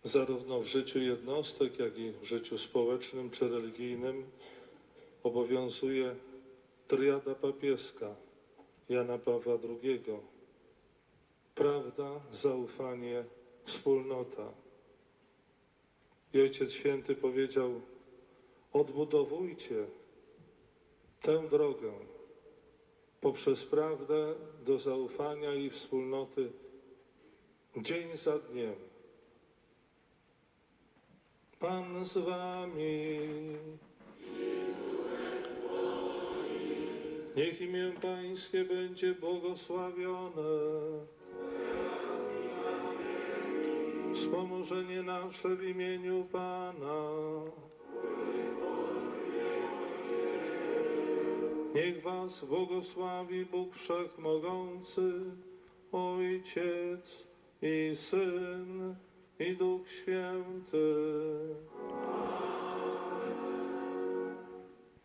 Zarówno w życiu jednostek, jak i w życiu społecznym czy religijnym obowiązuje triada papieska Jana Pawła II. Prawda, zaufanie, wspólnota. I Ojciec Święty powiedział: odbudowujcie tę drogę poprzez prawdę do zaufania i wspólnoty dzień za dniem. Pan z wami. Niech imię Pańskie będzie błogosławione. Wspomożenie nasze w imieniu Pana. Niech was błogosławi Bóg Wszechmogący, Ojciec i Syn i Duch Święty.